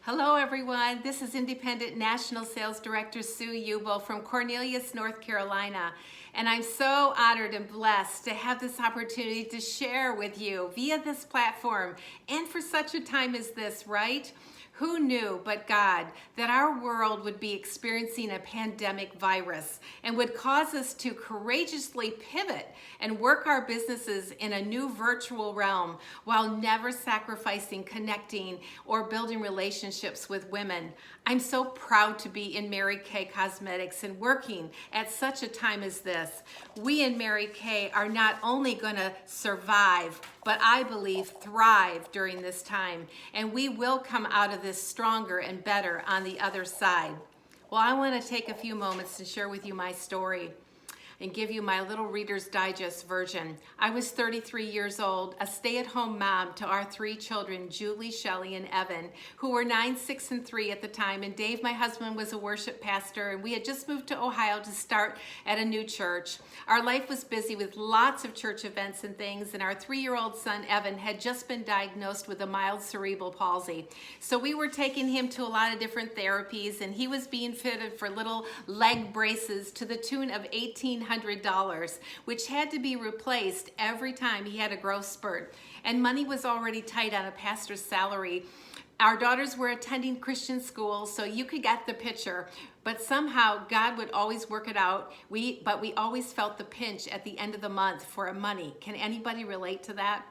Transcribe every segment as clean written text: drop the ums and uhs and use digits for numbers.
Hello everyone, this is Independent National Sales Director Sue Uibel from Cornelius, North Carolina. And I'm so honored and blessed to have this opportunity to share with you via this platform and for such a time as this, right? Who knew but God that our world would be experiencing a pandemic virus and would cause us to courageously pivot and work our businesses in a new virtual realm while never sacrificing connecting or building relationships with women. I'm so proud to be in Mary Kay Cosmetics and working at such a time as this. We in Mary Kay are not only going to survive, but I believe thrive during this time, and we will come out of this stronger and better on the other side. Well, I want to take a few moments to share with you my story and give you my little Reader's Digest version. I was 33 years old, a stay-at-home mom to our three children, Julie, Shelley, and Evan, who were 9, 6, and 3 at the time, and Dave, my husband, was a worship pastor, and we had just moved to Ohio to start at a new church. Our life was busy with lots of church events and things, and our 3-year-old son, Evan, had just been diagnosed with a mild cerebral palsy. So we were taking him to a lot of different therapies, and he was being fitted for little leg braces to the tune of $1,800, which had to be replaced every time he had a growth spurt. And money was already tight on a pastor's salary. Our daughters were attending Christian school, so you could get the picture. But somehow God would always work it out. But we always felt the pinch at the end of the month for money. Can anybody relate to that?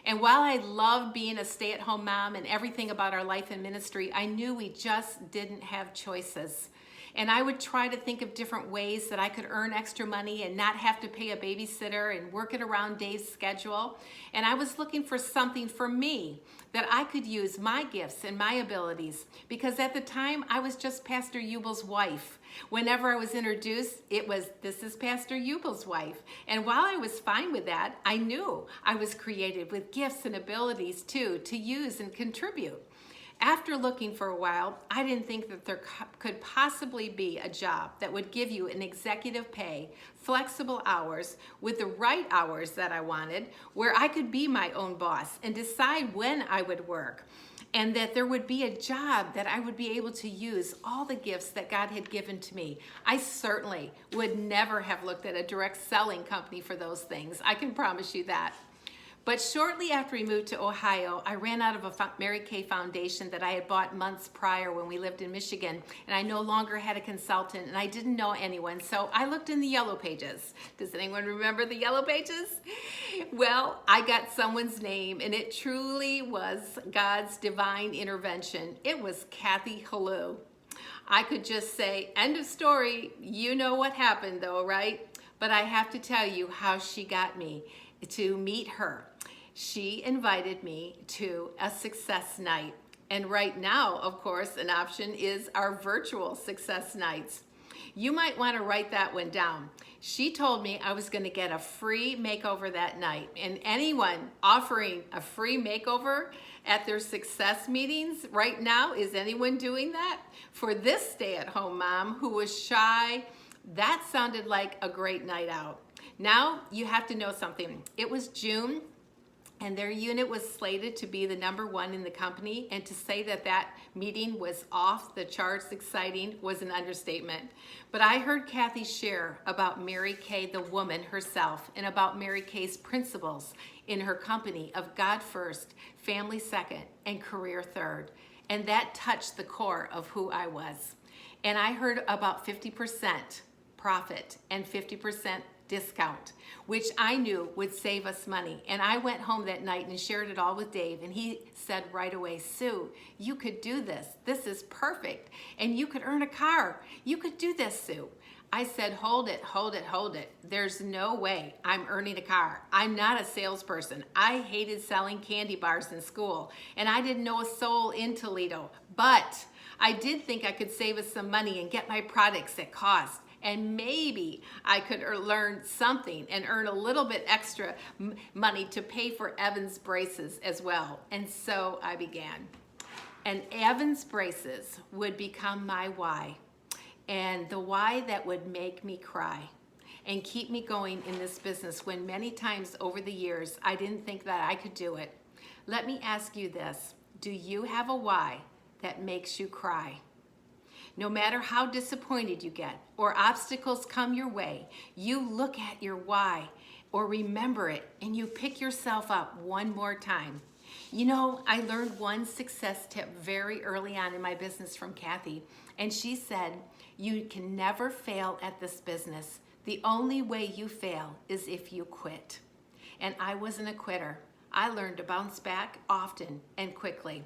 And while I loved being a stay-at-home mom and everything about our life and ministry, I knew we just didn't have choices. And I would try to think of different ways that I could earn extra money and not have to pay a babysitter and work it around Dave's schedule. And I was looking for something for me that I could use my gifts and my abilities, because at the time I was just Pastor Uibel's wife. Whenever I was introduced, it was, "This is Pastor Uibel's wife." And while I was fine with that, I knew I was created with gifts and abilities too to use and contribute. After looking for a while, I didn't think that there could possibly be a job that would give you an executive pay, flexible hours, with the right hours that I wanted, where I could be my own boss and decide when I would work, and that there would be a job that I would be able to use all the gifts that God had given to me. I certainly would never have looked at a direct selling company for those things. I can promise you that. But shortly after we moved to Ohio, I ran out of a Mary Kay foundation that I had bought months prior when we lived in Michigan, and I no longer had a consultant, and I didn't know anyone, so I looked in the Yellow Pages. Does anyone remember the Yellow Pages? Well, I got someone's name, and it truly was God's divine intervention. It was Kathy Halou. I could just say, end of story. You know what happened though, right? But I have to tell you how she got me to meet her. She invited me to a success night. And right now, of course, an option is our virtual success nights. You might want to write that one down. She told me I was going to get a free makeover that night. And anyone offering a free makeover at their success meetings right now, is anyone doing that? For this stay-at-home mom who was shy, that sounded like a great night out. Now you have to know something. It was June, and their unit was slated to be the #1 in the company, and to say that that meeting was off the charts exciting was an understatement. But I heard Kathy share about Mary Kay, the woman herself, and about Mary Kay's principles in her company of God first, family second, and career third. And that touched the core of who I was. And I heard about 50% profit and 50% discount, which I knew would save us money. And I went home that night and shared it all with Dave, and he said right away, "Sue, you could do this. This is perfect. And you could earn a car. You could do this, Sue." I said, hold it, hold it, hold it. There's no way I'm earning a car. I'm not a salesperson. I hated selling candy bars in school, and I didn't know a soul in Toledo. But I did think I could save us some money and get my products at cost. And maybe I could learn something and earn a little bit extra money to pay for Evan's braces as well. And so I began. And Evan's braces would become my why. And the why that would make me cry and keep me going in this business when many times over the years I didn't think that I could do it. Let me ask you this. Do you have a why that makes you cry. No matter how disappointed you get or obstacles come your way, you look at your why or remember it and you pick yourself up one more time. You know, I learned one success tip very early on in my business from Kathy, and she said, you can never fail at this business. The only way you fail is if you quit. And I wasn't a quitter. I learned to bounce back often and quickly.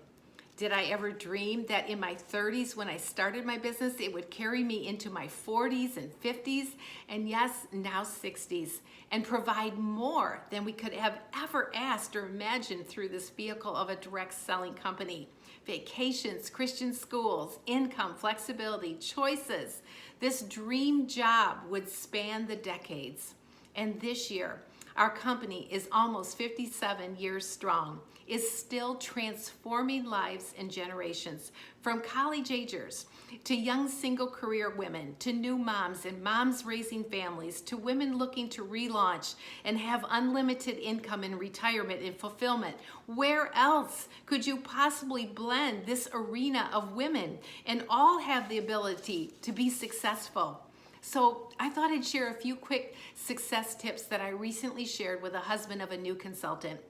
Did I ever dream that in my 30s when I started my business, it would carry me into my 40s and 50s, and yes, now 60s, and provide more than we could have ever asked or imagined through this vehicle of a direct selling company? Vacations, Christian schools, income, flexibility, choices. This dream job would span the decades. And this year, our company is almost 57 years strong, is still transforming lives and generations, from college agers to young single career women, to new moms and moms raising families, to women looking to relaunch and have unlimited income in retirement and fulfillment. Where else could you possibly blend this arena of women and all have the ability to be successful? So I thought I'd share a few quick success tips that I recently shared with a husband of a new consultant.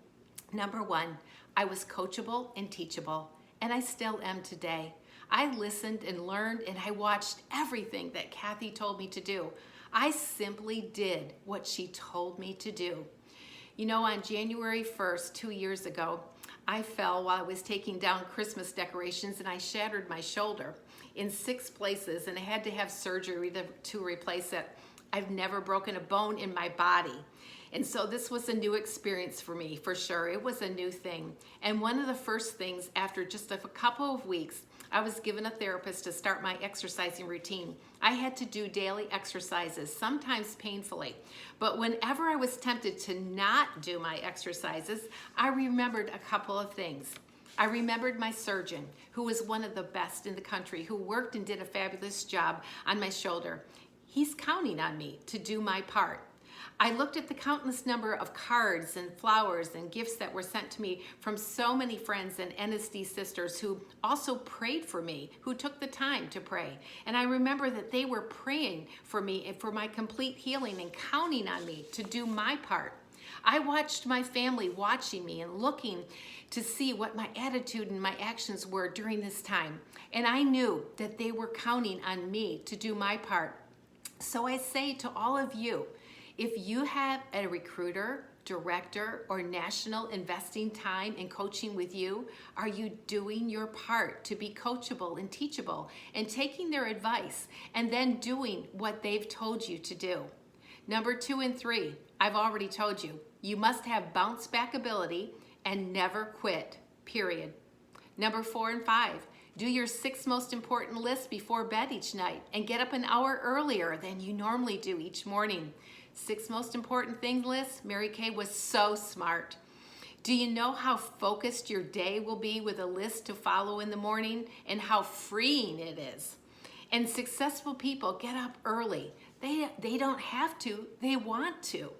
Number one, I was coachable and teachable, and I still am today. I listened and learned, and I watched everything that Kathy told me to do. I simply did what she told me to do. You know, on January 1st, 2 years ago, I fell while I was taking down Christmas decorations, and I shattered my shoulder in 6 places, and I had to have surgery to replace it. I've never broken a bone in my body. And so this was a new experience for me, for sure. It was a new thing. And one of the first things, after just a couple of weeks, I was given a therapist to start my exercising routine. I had to do daily exercises, sometimes painfully. But whenever I was tempted to not do my exercises, I remembered a couple of things. I remembered my surgeon, who was one of the best in the country, who worked and did a fabulous job on my shoulder. He's counting on me to do my part. I looked at the countless number of cards and flowers and gifts that were sent to me from so many friends and NSD sisters who also prayed for me, who took the time to pray. And I remember that they were praying for me and for my complete healing and counting on me to do my part. I watched my family watching me and looking to see what my attitude and my actions were during this time. And I knew that they were counting on me to do my part. So I say to all of you, if you have a recruiter, director, or national investing time in coaching with you, are you doing your part to be coachable and teachable and taking their advice and then doing what they've told you to do? Number 2 and 3, I've already told you, you must have bounce back ability and never quit, period. Number 4 and 5, do your 6 most important lists before bed each night and get up an hour earlier than you normally do each morning. 6 most important things list, Mary Kay was so smart. Do you know how focused your day will be with a list to follow in the morning and how freeing it is? And successful people get up early. They don't have to, they want to.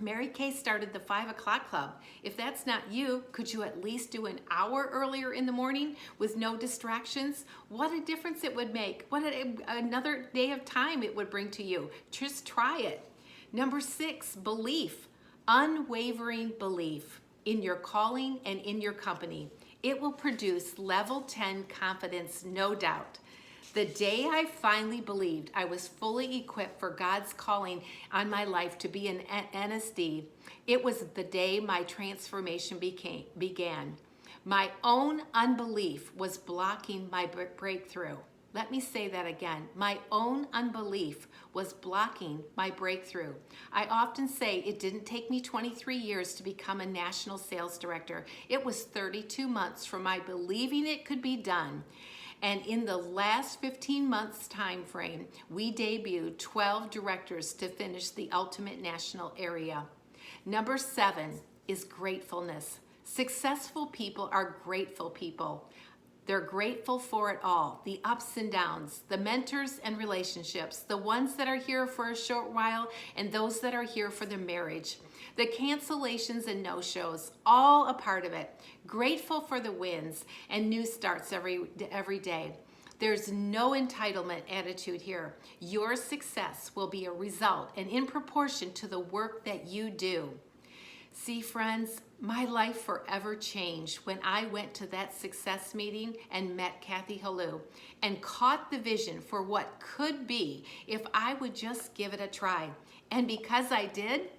Mary Kay started the 5 o'clock club. If that's not you, could you at least do an hour earlier in the morning with no distractions? What a difference it would make. What another day of time it would bring to you. Just try it. Number 6, belief. Unwavering belief in your calling and in your company. It will produce level 10 confidence, no doubt. The day I finally believed I was fully equipped for God's calling on my life to be an NSD, it was the day my transformation began. My own unbelief was blocking my breakthrough. Let me say that again. My own unbelief was blocking my breakthrough. I often say it didn't take me 23 years to become a national sales director. It was 32 months from my believing it could be done. And in the last 15 months time frame, we debuted 12 directors to finish the ultimate national area. Number 7 is gratefulness. Successful people are grateful people. They're grateful for it all, the ups and downs, the mentors and relationships, the ones that are here for a short while and those that are here for their marriage. The cancellations and no-shows, all a part of it. Grateful for the wins and new starts every day. There's no entitlement attitude here. Your success will be a result and in proportion to the work that you do. See, friends, my life forever changed when I went to that success meeting and met Kathy Halou and caught the vision for what could be if I would just give it a try. And because I did,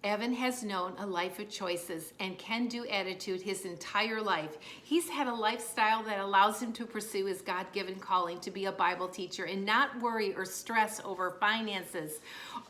Evan has known a life of choices and can-do attitude his entire life. He's had a lifestyle that allows him to pursue his God-given calling to be a Bible teacher and not worry or stress over finances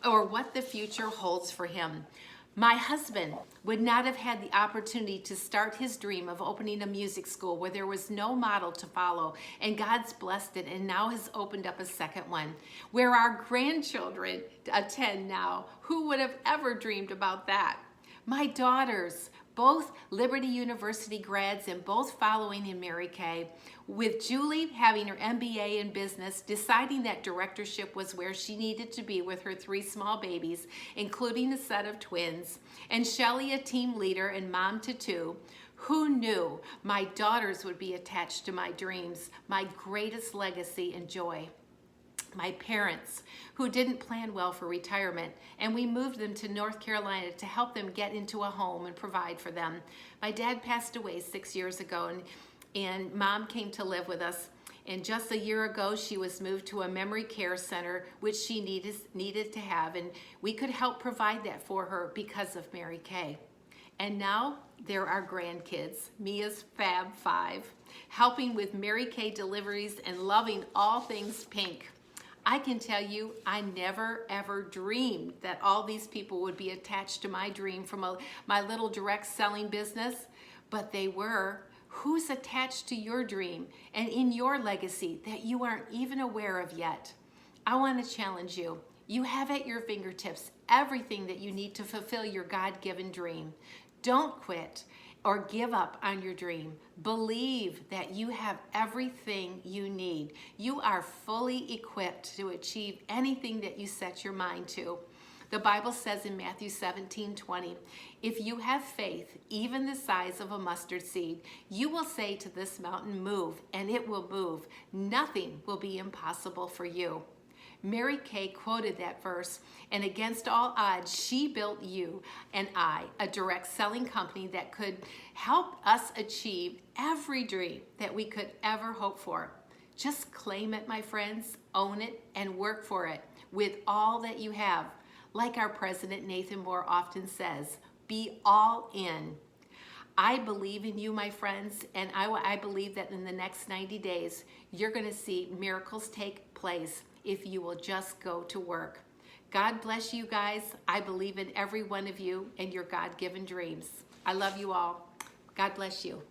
or what the future holds for him. My husband would not have had the opportunity to start his dream of opening a music school where there was no model to follow, and God's blessed it and now has opened up a second one where our grandchildren attend now. Who would have ever dreamed about that? My daughters, both Liberty University grads and both following in Mary Kay, with Julie having her MBA in business, deciding that directorship was where she needed to be with her 3 small babies, including a set of twins, and Shelley a team leader and mom to 2. Who knew my daughters would be attached to my dreams, my greatest legacy and joy? My parents, who didn't plan well for retirement, and we moved them to North Carolina to help them get into a home and provide for them. My dad passed away 6 years ago, and Mom came to live with us. And just a year ago, she was moved to a memory care center, which she needed to have, and we could help provide that for her because of Mary Kay. And now there are grandkids, Mia's Fab 5, helping with Mary Kay deliveries and loving all things pink. I can tell you, I never ever dreamed that all these people would be attached to my dream from my little direct selling business, but they were. Who's attached to your dream and in your legacy that you aren't even aware of yet? I want to challenge you. You have at your fingertips everything that you need to fulfill your God-given dream. Don't quit or give up on your dream. Believe that you have everything you need. You are fully equipped to achieve anything that you set your mind to. The Bible says in Matthew 17:20, if you have faith, even the size of a mustard seed, you will say to this mountain, move, and it will move. Nothing will be impossible for you. Mary Kay quoted that verse, and against all odds, she built you and I a direct selling company that could help us achieve every dream that we could ever hope for. Just claim it, my friends, own it, and work for it with all that you have. Like our president, Nathan Moore, often says, be all in. I believe in you, my friends, and I believe that in the next 90 days, you're going to see miracles take place if you will just go to work. God bless you guys. I believe in every one of you and your God-given dreams. I love you all. God bless you.